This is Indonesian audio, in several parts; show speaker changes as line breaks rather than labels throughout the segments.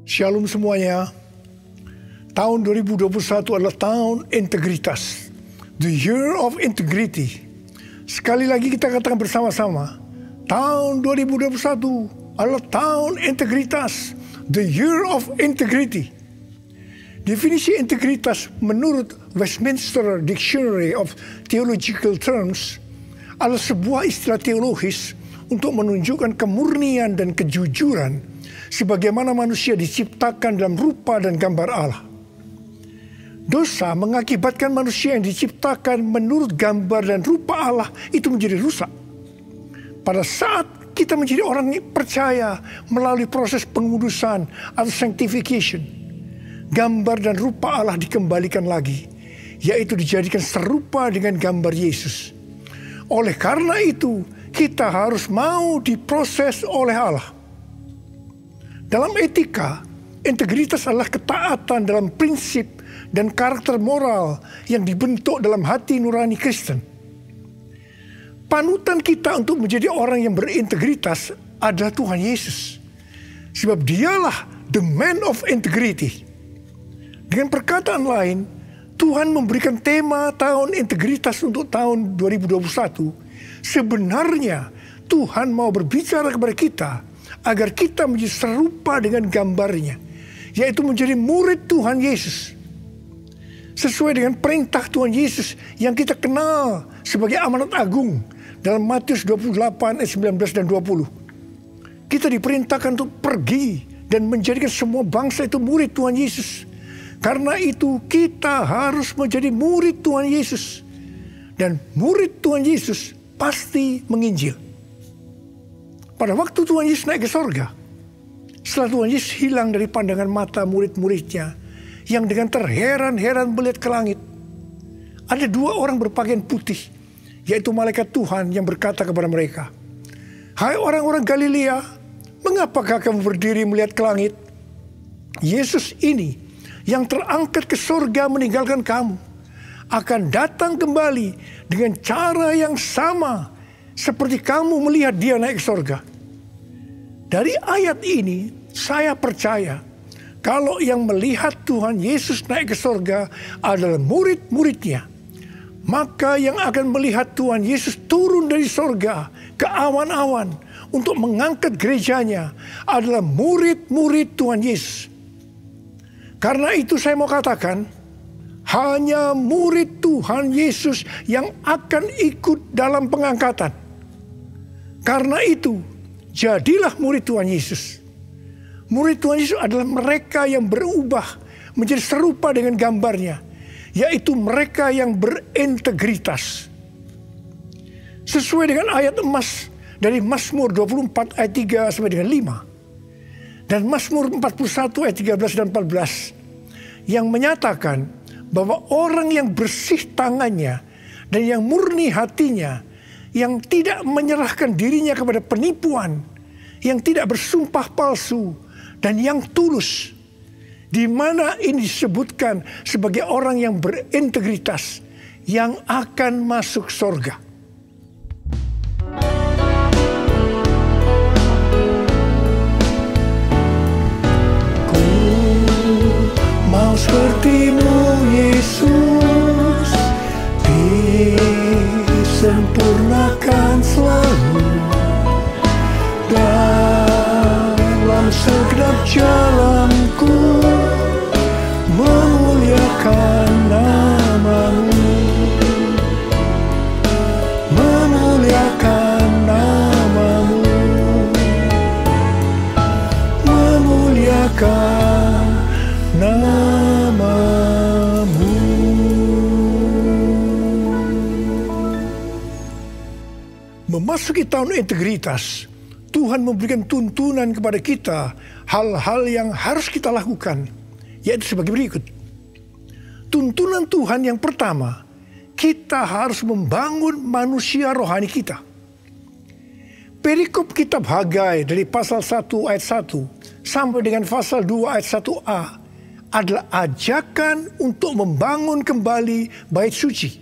Shalom semuanya. Tahun 2021 adalah tahun integritas. The year of integrity. Sekali lagi kita katakan bersama-sama. Tahun 2021 adalah tahun integritas. The year of integrity. Definisi integritas menurut Westminster Dictionary of Theological Terms adalah sebuah istilah teologis untuk menunjukkan kemurnian dan kejujuran sebagaimana manusia diciptakan dalam rupa dan gambar Allah. Dosa mengakibatkan manusia yang diciptakan menurut gambar dan rupa Allah itu menjadi rusak. Pada saat kita menjadi orang yang percaya melalui proses pengudusan atau sanctification, gambar dan rupa Allah dikembalikan lagi, yaitu dijadikan serupa dengan gambar Yesus. Oleh karena itu, kita harus mau diproses oleh Allah. Dalam etika, integritas adalah ketaatan dalam prinsip dan karakter moral yang dibentuk dalam hati nurani Kristen. Panutan kita untuk menjadi orang yang berintegritas adalah Tuhan Yesus. Sebab dialah the man of integrity. Dengan perkataan lain, Tuhan memberikan tema tahun integritas untuk tahun 2021. Sebenarnya Tuhan mau berbicara kepada kita agar kita menjadi serupa dengan gambarnya, yaitu menjadi murid Tuhan Yesus. Sesuai dengan perintah Tuhan Yesus yang kita kenal sebagai amanat agung dalam Matius 28 ayat 19 dan 20. Kita diperintahkan untuk pergi dan menjadikan semua bangsa itu murid Tuhan Yesus. Karena itu kita harus menjadi murid Tuhan Yesus. Dan murid Tuhan Yesus pasti menginjil. Pada waktu Tuhan Yesus naik ke sorga, setelah Tuhan Yesus hilang dari pandangan mata murid-muridnya yang dengan terheran-heran melihat ke langit, ada dua orang berpakaian putih, yaitu malaikat Tuhan yang berkata kepada mereka, "Hai orang-orang Galilea, mengapakah kamu berdiri melihat ke langit? Yesus ini yang terangkat ke sorga meninggalkan kamu, akan datang kembali dengan cara yang sama seperti kamu melihat dia naik ke sorga." Dari ayat ini, saya percaya kalau yang melihat Tuhan Yesus naik ke sorga adalah murid-muridnya, maka yang akan melihat Tuhan Yesus turun dari sorga ke awan-awan untuk mengangkat gerejanya adalah murid-murid Tuhan Yesus. Karena itu saya mau katakan, hanya murid Tuhan Yesus yang akan ikut dalam pengangkatan. Karena itu, jadilah murid Tuhan Yesus. Murid Tuhan Yesus adalah mereka yang berubah menjadi serupa dengan gambarnya, yaitu mereka yang berintegritas. Sesuai dengan ayat emas dari Mazmur 24 ayat 3 sampai dengan 5. Dan Mazmur 41 ayat 13 dan 14 yang menyatakan bahwa orang yang bersih tangannya dan yang murni hatinya, yang tidak menyerahkan dirinya kepada penipuan, yang tidak bersumpah palsu, dan yang tulus, di mana ini disebutkan sebagai orang yang berintegritas yang akan masuk surga. Ku mau sepertimu Yesus, disempurnakan selalu dalam segenap jalanku, memuliakan namamu, memuliakan namamu, memuliakan namamu. Memasuki tahun integritas, Tuhan memberikan tuntunan kepada kita hal-hal yang harus kita lakukan, yaitu sebagai berikut. Tuntunan Tuhan yang pertama, kita harus membangun manusia rohani kita. Perikop kitab Hagai dari pasal 1 ayat 1 sampai dengan pasal 2 ayat 1a adalah ajakan untuk membangun kembali bait suci.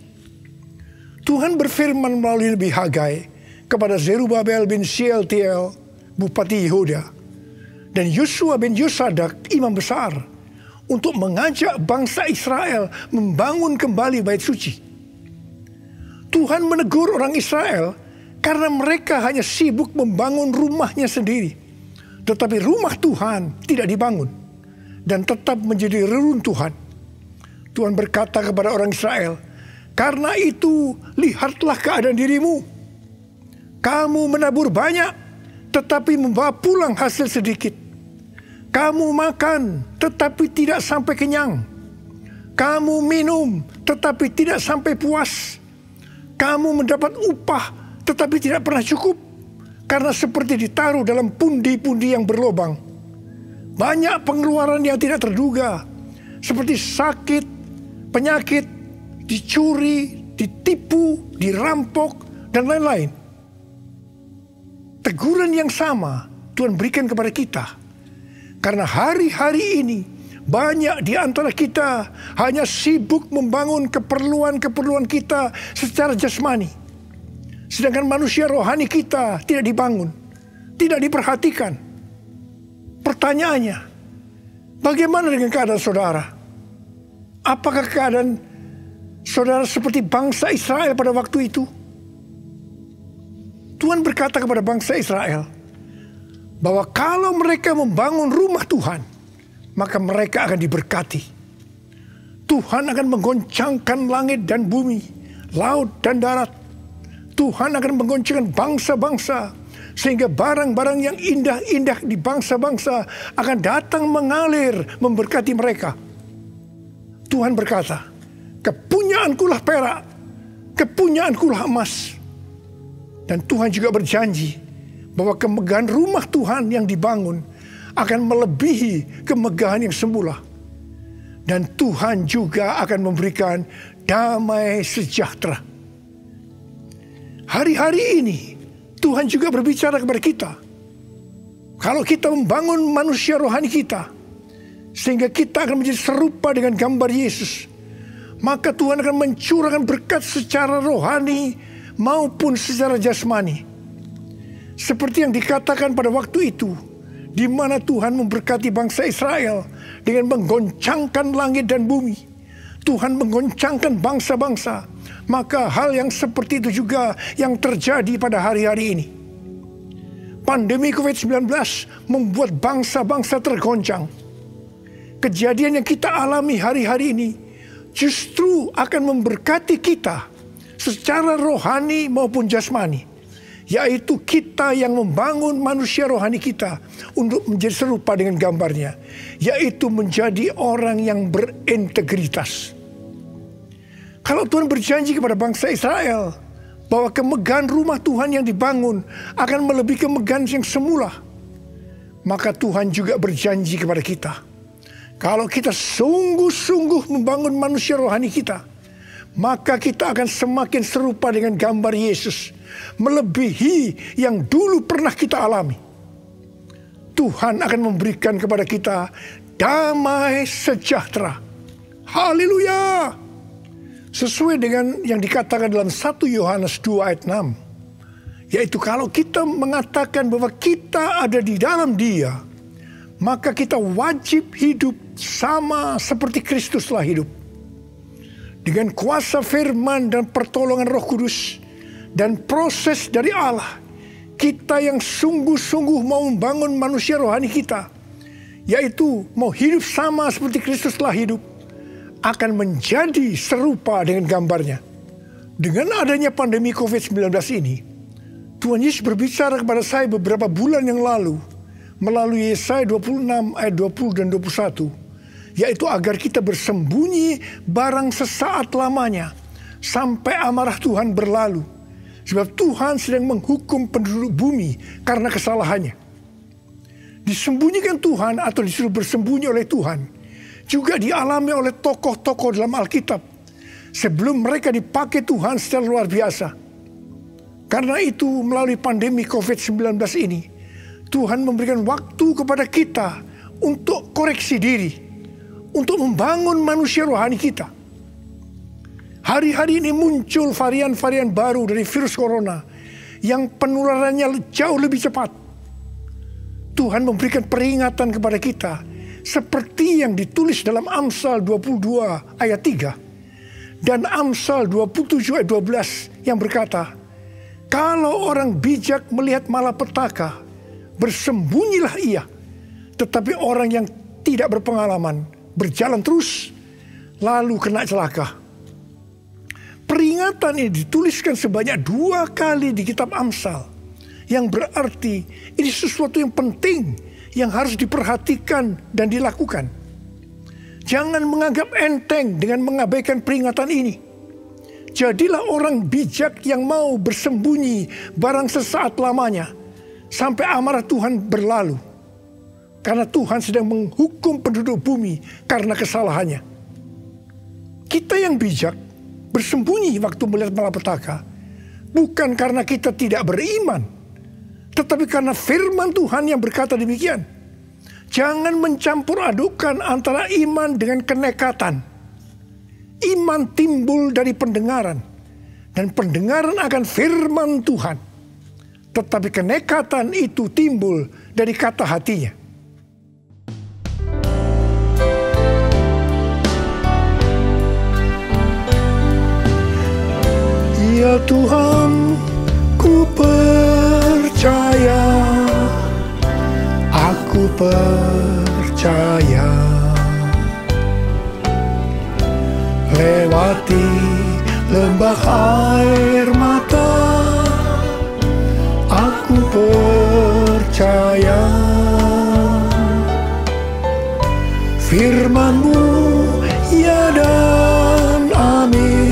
Tuhan berfirman melalui Nabi Hagai kepada Zerubabel bin Shealtiel, Bupati Yehuda, dan Yosua bin Yosadak imam besar untuk mengajak bangsa Israel membangun kembali bait suci. Tuhan menegur orang Israel karena mereka hanya sibuk membangun rumahnya sendiri. Tetapi rumah Tuhan tidak dibangun dan tetap menjadi reruntuhan. Tuhan berkata kepada orang Israel, "Karena itu lihatlah keadaan dirimu. Kamu menabur banyak tetapi membawa pulang hasil sedikit. Kamu makan tetapi tidak sampai kenyang. Kamu minum tetapi tidak sampai puas. Kamu mendapat upah tetapi tidak pernah cukup, karena seperti ditaruh dalam pundi-pundi yang berlobang. Banyak pengeluaran yang tidak terduga, seperti sakit, penyakit, dicuri, ditipu, dirampok, dan lain-lain." Teguran yang sama Tuhan berikan kepada kita, karena hari-hari ini banyak di antara kita hanya sibuk membangun keperluan-keperluan kita secara jasmani. Sedangkan manusia rohani kita tidak dibangun, tidak diperhatikan. Pertanyaannya, bagaimana dengan keadaan saudara? Apakah keadaan saudara seperti bangsa Israel pada waktu itu? Tuhan berkata kepada bangsa Israel bahwa kalau mereka membangun rumah Tuhan, maka mereka akan diberkati. Tuhan akan menggoncangkan langit dan bumi, laut dan darat. Tuhan akan menggoncangkan bangsa-bangsa, sehingga barang-barang yang indah-indah di bangsa-bangsa akan datang mengalir memberkati mereka. Tuhan berkata, "Kepunyaankulah perak, kepunyaankulah emas." Dan Tuhan juga berjanji bahwa kemegahan rumah Tuhan yang dibangun akan melebihi kemegahan yang semula. Dan Tuhan juga akan memberikan damai sejahtera. Hari-hari ini Tuhan juga berbicara kepada kita. Kalau kita membangun manusia rohani kita, sehingga kita akan menjadi serupa dengan gambar Yesus, maka Tuhan akan mencurahkan berkat secara rohani maupun secara jasmani. Seperti yang dikatakan pada waktu itu, di mana Tuhan memberkati bangsa Israel dengan menggoncangkan langit dan bumi. Tuhan menggoncangkan bangsa-bangsa. Maka hal yang seperti itu juga yang terjadi pada hari-hari ini. Pandemi COVID-19 membuat bangsa-bangsa tergoncang. Kejadian yang kita alami hari-hari ini justru akan memberkati kita secara rohani maupun jasmani. Yaitu kita yang membangun manusia rohani kita untuk menjadi serupa dengan gambarnya. Yaitu menjadi orang yang berintegritas. Kalau Tuhan berjanji kepada bangsa Israel bahwa kemegahan rumah Tuhan yang dibangun akan melebihi kemegahan yang semula, maka Tuhan juga berjanji kepada kita, kalau kita sungguh-sungguh membangun manusia rohani kita, maka kita akan semakin serupa dengan gambar Yesus, melebihi yang dulu pernah kita alami. Tuhan akan memberikan kepada kita damai sejahtera. Haleluya! Sesuai dengan yang dikatakan dalam 1 Yohanes 2 ayat 6. Yaitu kalau kita mengatakan bahwa kita ada di dalam Dia, maka kita wajib hidup sama seperti Kristus telah hidup. Dengan kuasa firman dan pertolongan Roh Kudus dan proses dari Allah, kita yang sungguh-sungguh mau membangun manusia rohani kita, yaitu mau hidup sama seperti Kristus telah hidup, akan menjadi serupa dengan gambarnya. Dengan adanya pandemi COVID-19 ini, Tuhan Yesus berbicara kepada saya beberapa bulan yang lalu melalui Yesaya 26 ayat 20 dan 21, yaitu agar kita bersembunyi barang sesaat lamanya sampai amarah Tuhan berlalu, sebab Tuhan sedang menghukum penduduk bumi karena kesalahannya. Disembunyikan Tuhan atau disuruh bersembunyi oleh Tuhan juga dialami oleh tokoh-tokoh dalam Alkitab sebelum mereka dipakai Tuhan secara luar biasa. Karena itu melalui pandemi COVID-19 ini, Tuhan memberikan waktu kepada kita untuk koreksi diri, untuk membangun manusia rohani kita. Hari-hari ini muncul varian-varian baru dari virus corona yang penularannya jauh lebih cepat. Tuhan memberikan peringatan kepada kita seperti yang ditulis dalam Amsal 22 ayat 3 dan Amsal 27 ayat 12 yang berkata, kalau orang bijak melihat malapetaka, bersembunyilah ia. Tetapi orang yang tidak berpengalaman berjalan terus, lalu kena celaka. Peringatan ini dituliskan sebanyak 2 kali di kitab Amsal, yang berarti ini sesuatu yang penting yang harus diperhatikan dan dilakukan. Jangan menganggap enteng dengan mengabaikan peringatan ini. Jadilah orang bijak yang mau bersembunyi barang sesaat lamanya sampai amarah Tuhan berlalu. Karena Tuhan sedang menghukum penduduk bumi karena kesalahannya. Kita yang bijak bersembunyi waktu melihat malapetaka bukan karena kita tidak beriman, tetapi karena firman Tuhan yang berkata demikian. Jangan mencampur adukan antara iman dengan kenekatan. Iman timbul dari pendengaran, dan pendengaran akan firman Tuhan. Tetapi kenekatan itu timbul dari kata hatinya. Ya Tuhan, ku percaya, aku percaya. Lewati lembah air mata, aku percaya. Firman-Mu ya dan amin,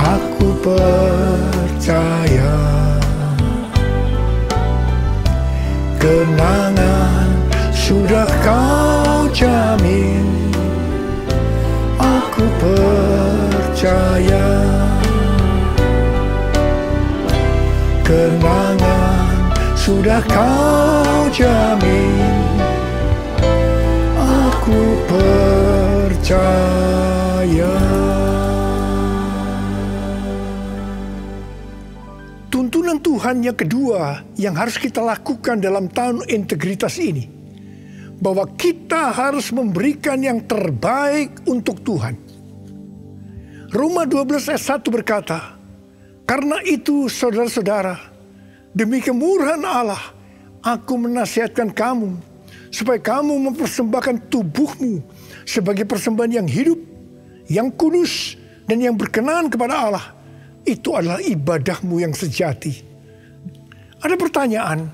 aku percaya. Kenangan sudah Kau jamin, aku percaya. Kenangan sudah Kau jamin, aku percaya. Tuntunan Tuhan yang kedua yang harus kita lakukan dalam tahun integritas ini, bahwa kita harus memberikan yang terbaik untuk Tuhan. Roma 12 ayat 1 berkata, karena itu saudara-saudara, demi kemurahan Allah, aku menasihatkan kamu, supaya kamu mempersembahkan tubuhmu sebagai persembahan yang hidup, yang kudus, dan yang berkenan kepada Allah. Itu adalah ibadahmu yang sejati. Ada pertanyaan,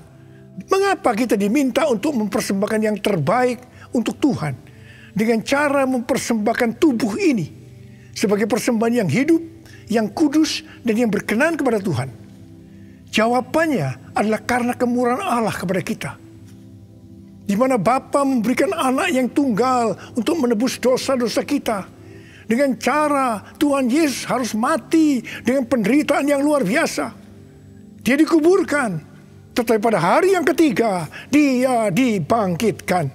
mengapa kita diminta untuk mempersembahkan yang terbaik untuk Tuhan dengan cara mempersembahkan tubuh ini sebagai persembahan yang hidup, yang kudus, dan yang berkenan kepada Tuhan? Jawabannya adalah karena kemurahan Allah kepada kita. Di mana Bapa memberikan anak yang tunggal untuk menebus dosa-dosa kita. Dengan cara Tuhan Yesus harus mati dengan penderitaan yang luar biasa. Dia dikuburkan, tetapi pada hari yang ketiga Dia dibangkitkan.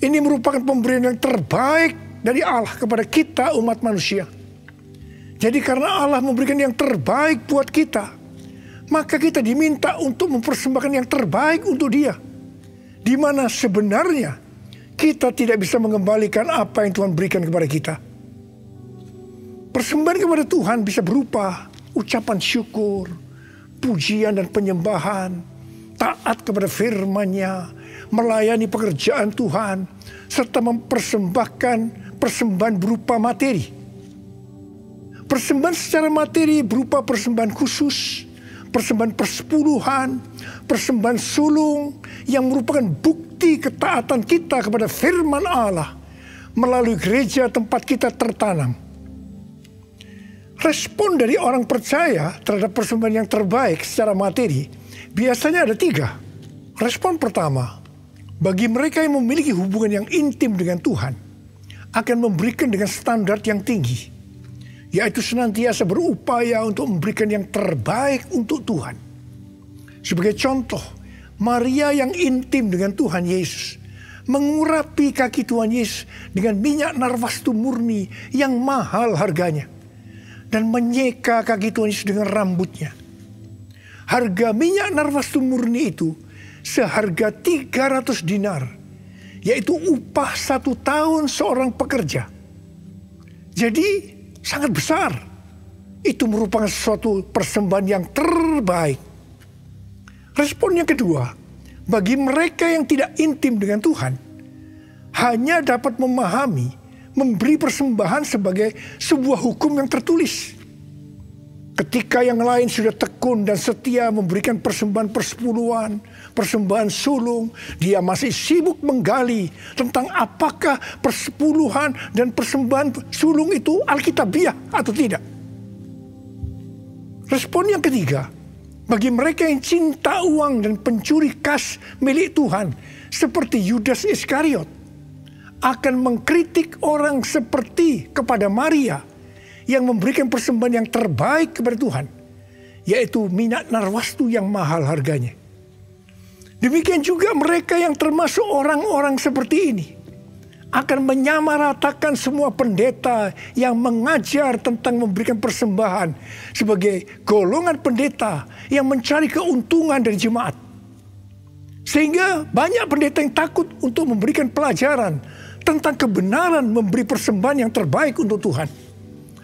Ini merupakan pemberian yang terbaik dari Allah kepada kita umat manusia. Jadi karena Allah memberikan yang terbaik buat kita, maka kita diminta untuk mempersembahkan yang terbaik untuk Dia. Di mana sebenarnya kita tidak bisa mengembalikan apa yang Tuhan berikan kepada kita. Persembahan kepada Tuhan bisa berupa ucapan syukur, pujian dan penyembahan, taat kepada firman-Nya, melayani pekerjaan Tuhan, serta mempersembahkan persembahan berupa materi. Persembahan secara materi berupa persembahan khusus, persembahan persepuluhan, persembahan sulung yang merupakan bukti ketaatan kita kepada firman Allah melalui gereja tempat kita tertanam. Respon dari orang percaya terhadap persembahan yang terbaik secara materi biasanya ada 3. Respon pertama, bagi mereka yang memiliki hubungan yang intim dengan Tuhan, akan memberikan dengan standar yang tinggi, yaitu senantiasa berupaya untuk memberikan yang terbaik untuk Tuhan. Sebagai contoh, Maria yang intim dengan Tuhan Yesus mengurapi kaki Tuhan Yesus dengan minyak narwastu murni yang mahal harganya, dan menyeka kaki Tuhan Yesus dengan rambutnya. Harga minyak narwastu murni itu seharga 300 dinar, yaitu upah 1 tahun seorang pekerja. Jadi sangat besar. Itu merupakan suatu persembahan yang terbaik. Respon yang kedua, bagi mereka yang tidak intim dengan Tuhan, hanya dapat memahami, memberi persembahan sebagai sebuah hukum yang tertulis. Ketika yang lain sudah tekun dan setia memberikan persembahan persepuluhan, persembahan sulung, dia masih sibuk menggali tentang apakah persepuluhan dan persembahan sulung itu alkitabiah atau tidak. Respon yang ketiga, bagi mereka yang cinta uang dan pencuri kas milik Tuhan, seperti Yudas Iskariot, akan mengkritik orang seperti kepada Maria, yang memberikan persembahan yang terbaik kepada Tuhan, yaitu minyak narwastu yang mahal harganya. Demikian juga mereka yang termasuk orang-orang seperti ini akan menyamaratakan semua pendeta yang mengajar tentang memberikan persembahan sebagai golongan pendeta yang mencari keuntungan dari jemaat. Sehingga banyak pendeta yang takut untuk memberikan pelajaran tentang kebenaran memberi persembahan yang terbaik untuk Tuhan.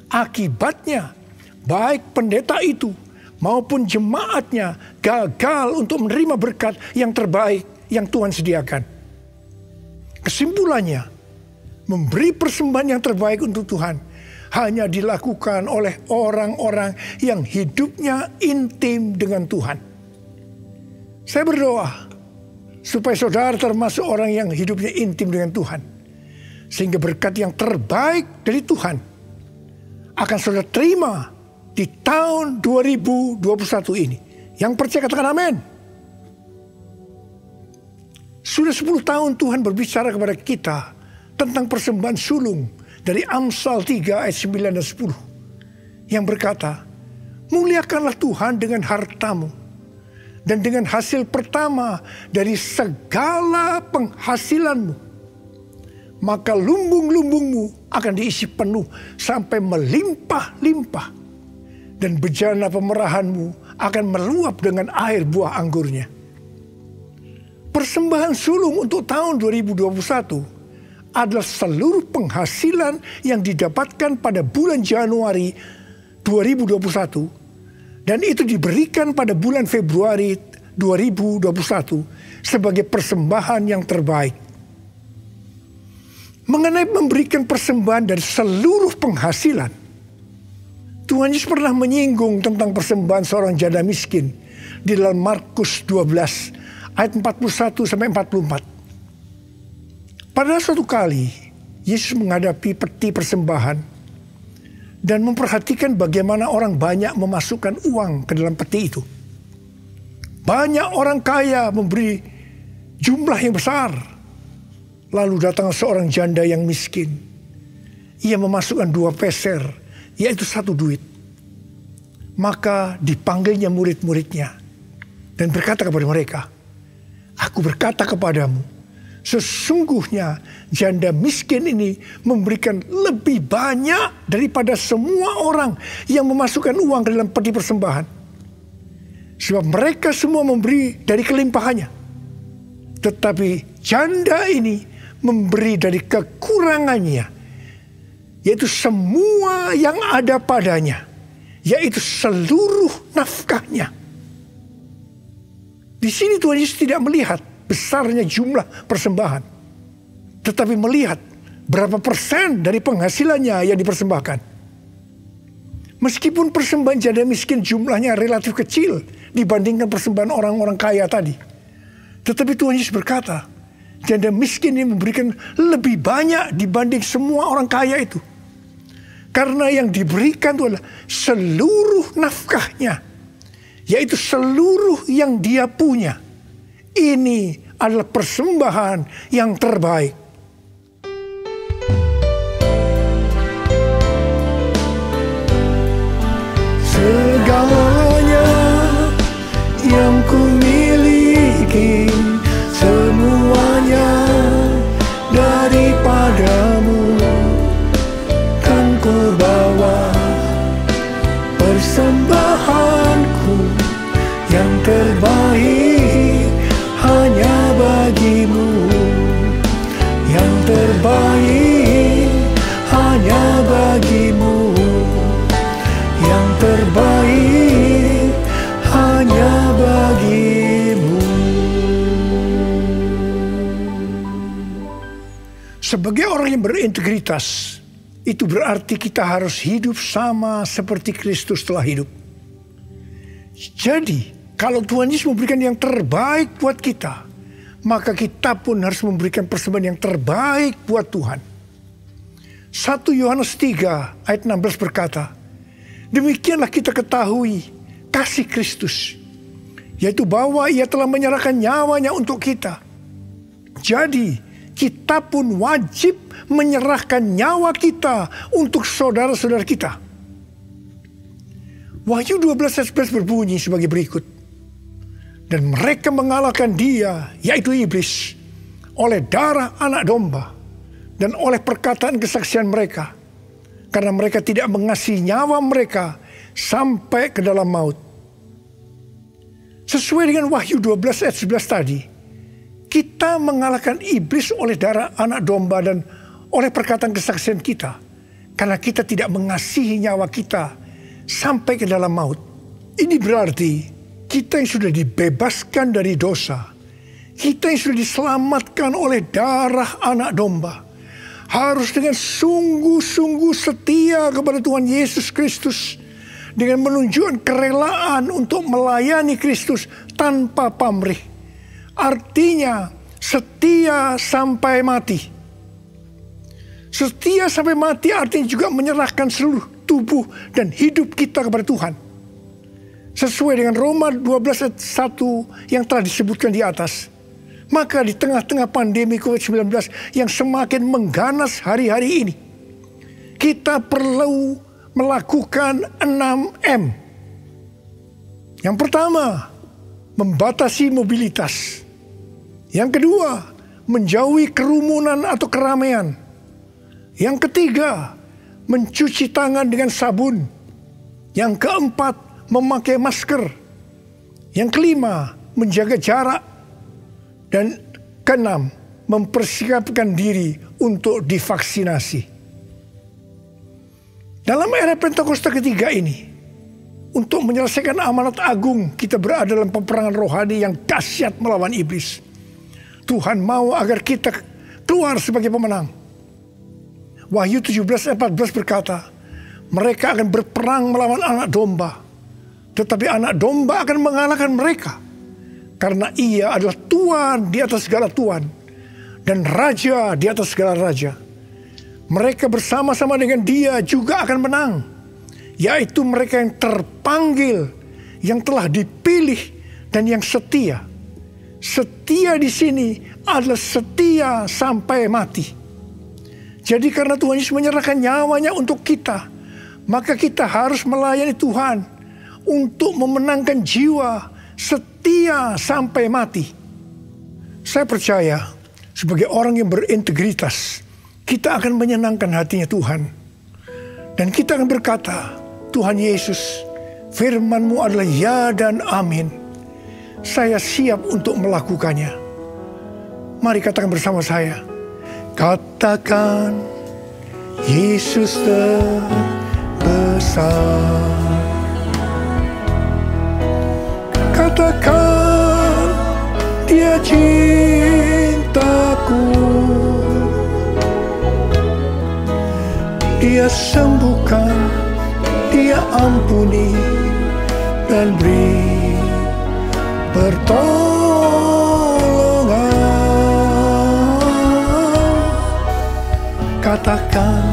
Akibatnya, baik pendeta itu maupun jemaatnya gagal untuk menerima berkat yang terbaik yang Tuhan sediakan. Kesimpulannya, memberi persembahan yang terbaik untuk Tuhan hanya dilakukan oleh orang-orang yang hidupnya intim dengan Tuhan. Saya berdoa supaya saudara termasuk orang yang hidupnya intim dengan Tuhan, sehingga berkat yang terbaik dari Tuhan akan saudara terima di tahun 2021 ini. Yang percaya katakan amin. Sudah 10 tahun Tuhan berbicara kepada kita tentang persembahan sulung dari Amsal 3 ayat 9 dan 10. Yang berkata, muliakanlah Tuhan dengan hartamu dan dengan hasil pertama dari segala penghasilanmu. Maka lumbung-lumbungmu akan diisi penuh sampai melimpah-limpah. Dan bejana pemerahanmu akan meluap dengan air buah anggurnya. Persembahan sulung untuk tahun 2021 adalah seluruh penghasilan yang didapatkan pada bulan Januari 2021. Dan itu diberikan pada bulan Februari 2021 sebagai persembahan yang terbaik. Mengenai memberikan persembahan dari seluruh penghasilan, Tuhan Yesus pernah menyinggung tentang persembahan seorang janda miskin di dalam Markus 12 ayat 41 sampai 44. Pada suatu kali Yesus menghadapi peti persembahan dan memperhatikan bagaimana orang banyak memasukkan uang ke dalam peti itu. Banyak orang kaya memberi jumlah yang besar. Lalu datang seorang janda yang miskin. Ia memasukkan 2 peser, yaitu 1 duit. Maka dipanggilnya murid-muridnya dan berkata kepada mereka, aku berkata kepadamu, sesungguhnya janda miskin ini memberikan lebih banyak daripada semua orang yang memasukkan uang ke dalam peti persembahan. Sebab mereka semua memberi dari kelimpahannya. Tetapi janda ini memberi dari kekurangannya, yaitu semua yang ada padanya, yaitu seluruh nafkahnya. Di sini Tuhan Yesus tidak melihat besarnya jumlah persembahan, tetapi melihat berapa persen dari penghasilannya yang dipersembahkan. Meskipun persembahan janda miskin jumlahnya relatif kecil dibandingkan persembahan orang-orang kaya tadi, tetapi Tuhan Yesus berkata, janda miskin ini memberikan lebih banyak dibanding semua orang kaya itu. Karena yang diberikan itu adalah seluruh nafkahnya, yaitu seluruh yang dia punya. Ini adalah persembahan yang terbaik. Segalanya yang ku miliki, semuanya daripadamu, kan ku bawa persembahanku yang terbaik Sebagai orang yang berintegritas, itu berarti kita harus hidup sama seperti Kristus telah hidup. Jadi, kalau Tuhan Yesus memberikan yang terbaik buat kita, maka kita pun harus memberikan persembahan yang terbaik buat Tuhan. 1 Yohanes 3 ayat 16 berkata, demikianlah kita ketahui kasih Kristus, yaitu bahwa Ia telah menyerahkan nyawanya untuk kita. Jadi, kita pun wajib menyerahkan nyawa kita untuk saudara-saudara kita. Wahyu 12 ayat 11 berbunyi sebagai berikut. Dan mereka mengalahkan dia, yaitu iblis, oleh darah anak domba dan oleh perkataan kesaksian mereka. Karena mereka tidak mengasihi nyawa mereka sampai ke dalam maut. Sesuai dengan Wahyu 12 ayat 11 tadi, kita mengalahkan iblis oleh darah anak domba dan oleh perkataan kesaksian kita. Karena kita tidak mengasihi nyawa kita sampai ke dalam maut. Ini berarti kita yang sudah dibebaskan dari dosa, kita yang sudah diselamatkan oleh darah anak domba, harus dengan sungguh-sungguh setia kepada Tuhan Yesus Kristus, dengan menunjukkan kerelaan untuk melayani Kristus tanpa pamrih. Artinya setia sampai mati. Setia sampai mati artinya juga menyerahkan seluruh tubuh dan hidup kita kepada Tuhan. Sesuai dengan Roma 12 ayat 1 yang telah disebutkan di atas. Maka di tengah-tengah pandemi COVID-19 yang semakin mengganas hari-hari ini, kita perlu melakukan 6M. Yang pertama, membatasi mobilitas. Yang kedua, menjauhi kerumunan atau keramaian. Yang ketiga, mencuci tangan dengan sabun. Yang keempat, memakai masker. Yang kelima, menjaga jarak. Dan keenam, mempersiapkan diri untuk divaksinasi. Dalam era Pentakosta ketiga ini, untuk menyelesaikan amanat agung, kita berada dalam peperangan rohani yang dahsyat melawan iblis. Tuhan mau agar kita keluar sebagai pemenang. Wahyu 17 ayat 14 berkata, mereka akan berperang melawan anak domba, tetapi anak domba akan mengalahkan mereka. Karena ia adalah Tuhan di atas segala Tuhan dan Raja di atas segala Raja. Mereka bersama-sama dengan dia juga akan menang, yaitu mereka yang terpanggil, yang telah dipilih, dan yang setia. Setia di sini adalah setia sampai mati. Jadi karena Tuhan Yesus menyerahkan nyawanya untuk kita, maka kita harus melayani Tuhan untuk memenangkan jiwa, setia sampai mati. Saya percaya sebagai orang yang berintegritas, kita akan menyenangkan hatinya Tuhan. Dan kita akan berkata, Tuhan Yesus, firman-Mu adalah ya dan amin. Saya siap untuk melakukannya. Mari katakan bersama saya. Katakan, Yesus terbesar. Katakan, Dia cintaku. Dia sembuhkan, Dia ampuni, dan beri pertolongan. Katakan,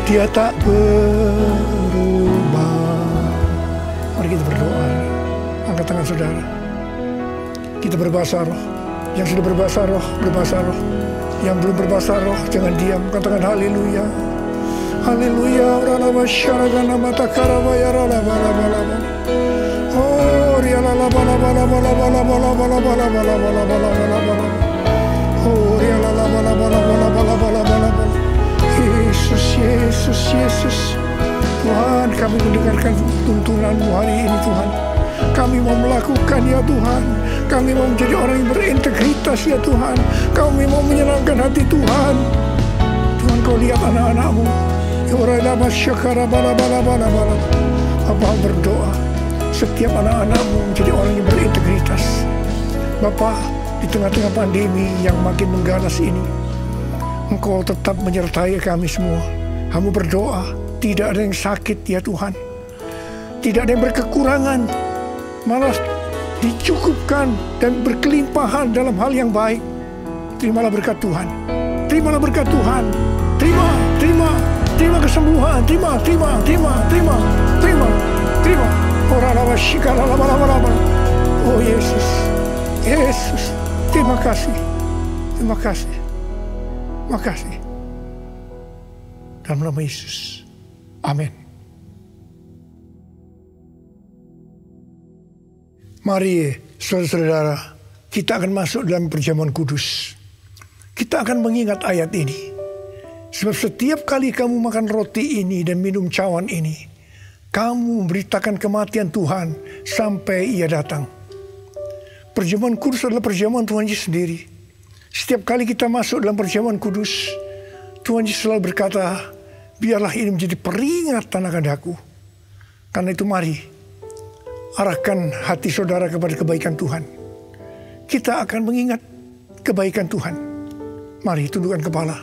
Dia tak berubah. Mari kita berdoa. Angkat tangan saudara. Kita berbahasa roh. Yang sudah berbahasa roh, berbahasa roh. Yang belum berbahasa roh, jangan diam. Katakan haleluya. Haleluya. Oh, Yesus, Yesus, Yesus. Tuhan, kami mendengarkan tuntunan-Mu hari ini, Tuhan. Kami mau melakukan, ya Tuhan. Kami mau menjadi orang yang berintegritas, ya Tuhan. Kami mau menyenangkan hati Tuhan. Tuhan, Kau lihat anak-anak-Mu. Bapa berdoa, setiap anak-anak-Mu menjadi orang yang berintegritas. Bapa, di tengah-tengah pandemi yang makin mengganas ini, Engkau tetap menyertai kami semua. Hamba berdoa, tidak ada yang sakit ya Tuhan. Tidak ada yang berkekurangan, malah dicukupkan dan berkelimpahan dalam hal yang baik. Terimalah berkat Tuhan. Terimalah berkat Tuhan. Terima kesembuhan. Terima. Oh Yesus. Terima kasih. Dalam nama Yesus. Amin. Mari saudara-saudara, kita akan masuk dalam perjamuan kudus. Kita akan mengingat ayat ini. Sebab setiap kali kamu makan roti ini dan minum cawan ini, kamu memberitakan kematian Tuhan sampai Ia datang. Perjamuan kudus adalah perjamuan Tuhan Yesus sendiri. Setiap kali kita masuk dalam perjamuan kudus, Tuhan Yesus selalu berkata, biarlah ini menjadi peringatan akan aku. Karena itu mari, arahkan hati saudara kepada kebaikan Tuhan. Kita akan mengingat kebaikan Tuhan. Mari tundukkan kepala.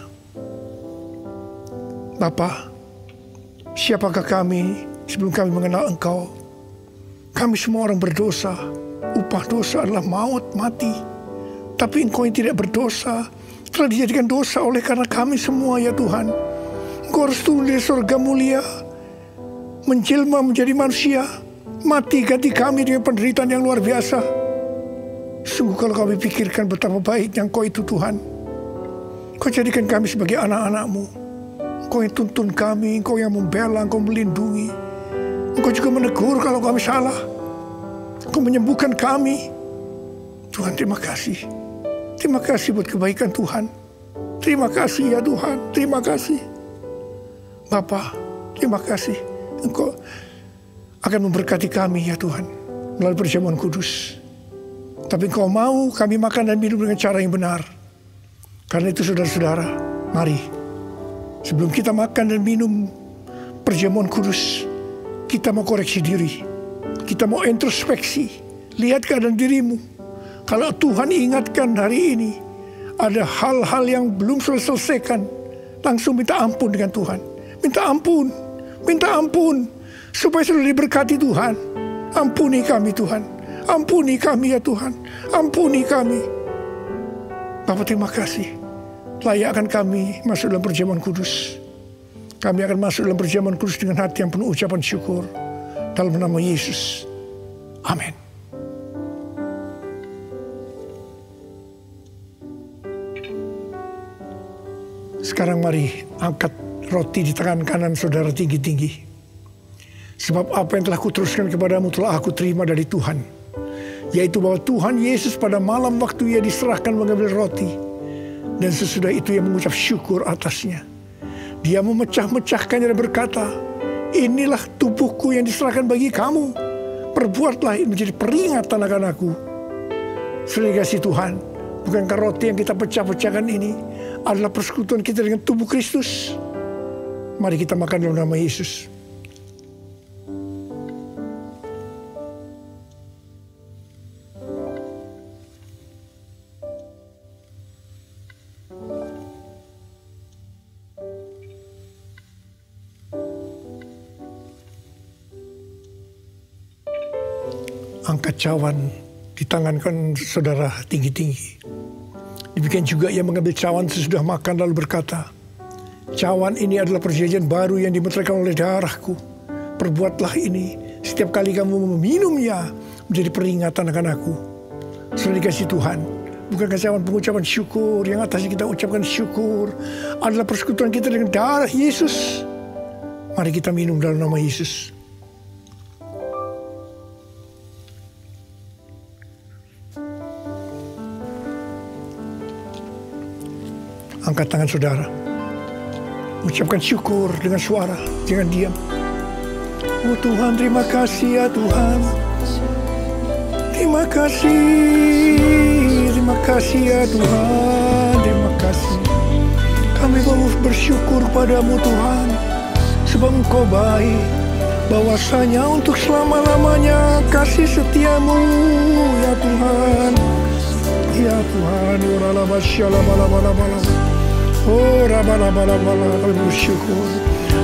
Bapa, siapakah kami sebelum kami mengenal Engkau? Kami semua orang berdosa. Upah dosa adalah maut, mati. Tapi Engkau yang tidak berdosa telah dijadikan dosa oleh karena kami semua ya Tuhan. Engkau harus turun dari surga mulia, menjelma menjadi manusia, mati ganti kami dengan penderitaan yang luar biasa. Sungguh kalau kami pikirkan betapa baiknya Engkau itu Tuhan. Engkau jadikan kami sebagai anak-anak-Mu. Engkau yang tuntun kami, Engkau yang membela, Engkau melindungi. Engkau juga menegur kalau kami salah. Engkau menyembuhkan kami. Tuhan, terima kasih. Terima kasih buat kebaikan Tuhan. Terima kasih ya Tuhan. Terima kasih. Bapa, terima kasih. Engkau akan memberkati kami ya Tuhan melalui perjamuan kudus. Tapi Engkau mau kami makan dan minum dengan cara yang benar. Karena itu saudara-saudara, mari sebelum kita makan dan minum perjamuan kudus, kita mau koreksi diri. Kita mau introspeksi. Lihat keadaan dirimu. Kalau Tuhan ingatkan hari ini, ada hal-hal yang belum selesaikan, langsung minta ampun dengan Tuhan. Minta ampun. Supaya sudah diberkati Tuhan. Ampuni kami Tuhan. Ampuni kami ya Tuhan. Ampuni kami. Bapak terima kasih. Layakkan kami masuk dalam perjamuan kudus. Kami akan masuk dalam perjamuan kudus dengan hati yang penuh ucapan syukur. Dalam nama Yesus. Amin. Sekarang mari angkat roti di tangan kanan saudara tinggi-tinggi. Sebab apa yang telah kuteruskan kepadamu telah aku terima dari Tuhan. Yaitu bahwa Tuhan Yesus pada malam waktu Ia diserahkan mengambil roti. Dan sesudah itu Ia mengucap syukur atasnya. Dia memecah-mecahkannya dan berkata, inilah tubuhku yang diserahkan bagi kamu. Perbuatlah ini menjadi peringatan akan aku. Saudara kasih Tuhan, bukankah roti yang kita pecah-pecahkan ini adalah persekutuan kita dengan tubuh Kristus? Mari kita makan dalam nama Yesus. Angkat cawan di tangan kan saudara tinggi-tinggi. Demikian juga Ia mengambil cawan sesudah makan lalu berkata, cawan ini adalah perjanjian baru yang dimeteraikan oleh darahku. Perbuatlah ini setiap kali kamu meminumnya menjadi peringatan akan aku. Saudara dikasih Tuhan, bukankah cawan pengucapan syukur yang atasnya kita ucapkan syukur adalah persekutuan kita dengan darah Yesus? Mari kita minum dalam nama Yesus. Angkat tangan saudara. Ucapkan syukur dengan suara. Jangan diam. Oh Tuhan, terima kasih ya Tuhan. Terima kasih. Terima kasih ya Tuhan. Terima kasih. Kami mau bersyukur padamu Tuhan. Sebab Engkau baik. Bahwasanya untuk selama-lamanya kasih setiamu ya Tuhan. Ya Tuhan. Oh, raba-raba-raba, kami bersyukur.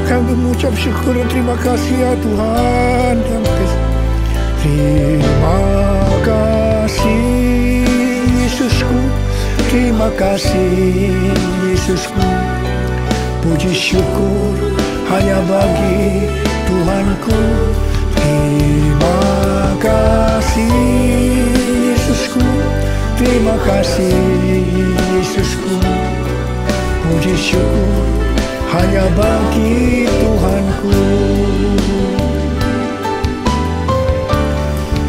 Kami mengucap syukur dan terima kasih ya Tuhan. Terima kasih Yesusku, terima kasih Yesusku. Puji syukur hanya bagi Tuhanku. Terima kasih Yesusku, terima kasih Yesusku. Puji syukur hanya bagi Tuhanku.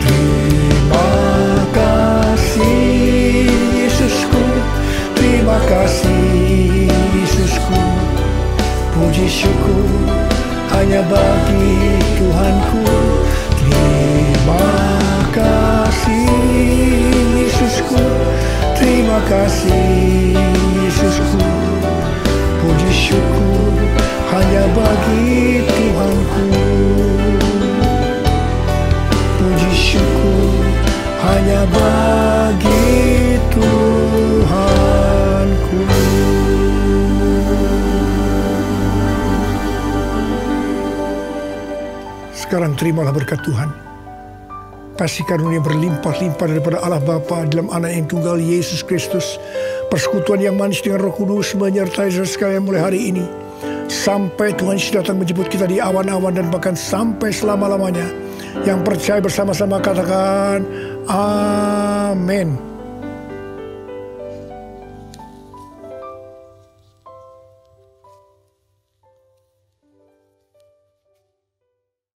Terima kasih Yesusku, terima kasih Yesusku. Puji syukur hanya bagi Tuhanku. Terima kasih Yesusku, terima kasih Yesusku. Puji syukur hanya bagi Tuhanku. Puji syukur hanya bagi Tuhanku. Sekarang terimalah berkat Tuhan. Kasih karunia berlimpah-limpah daripada Allah Bapa dalam Anak yang tunggal Yesus Kristus. Persekutuan yang manis dengan Roh Kudus menyertai saudara sekalian mulai hari ini. Sampai Tuhan Yesus datang menjemput kita di awan-awan dan bahkan sampai selama-lamanya. Yang percaya bersama-sama katakan amin.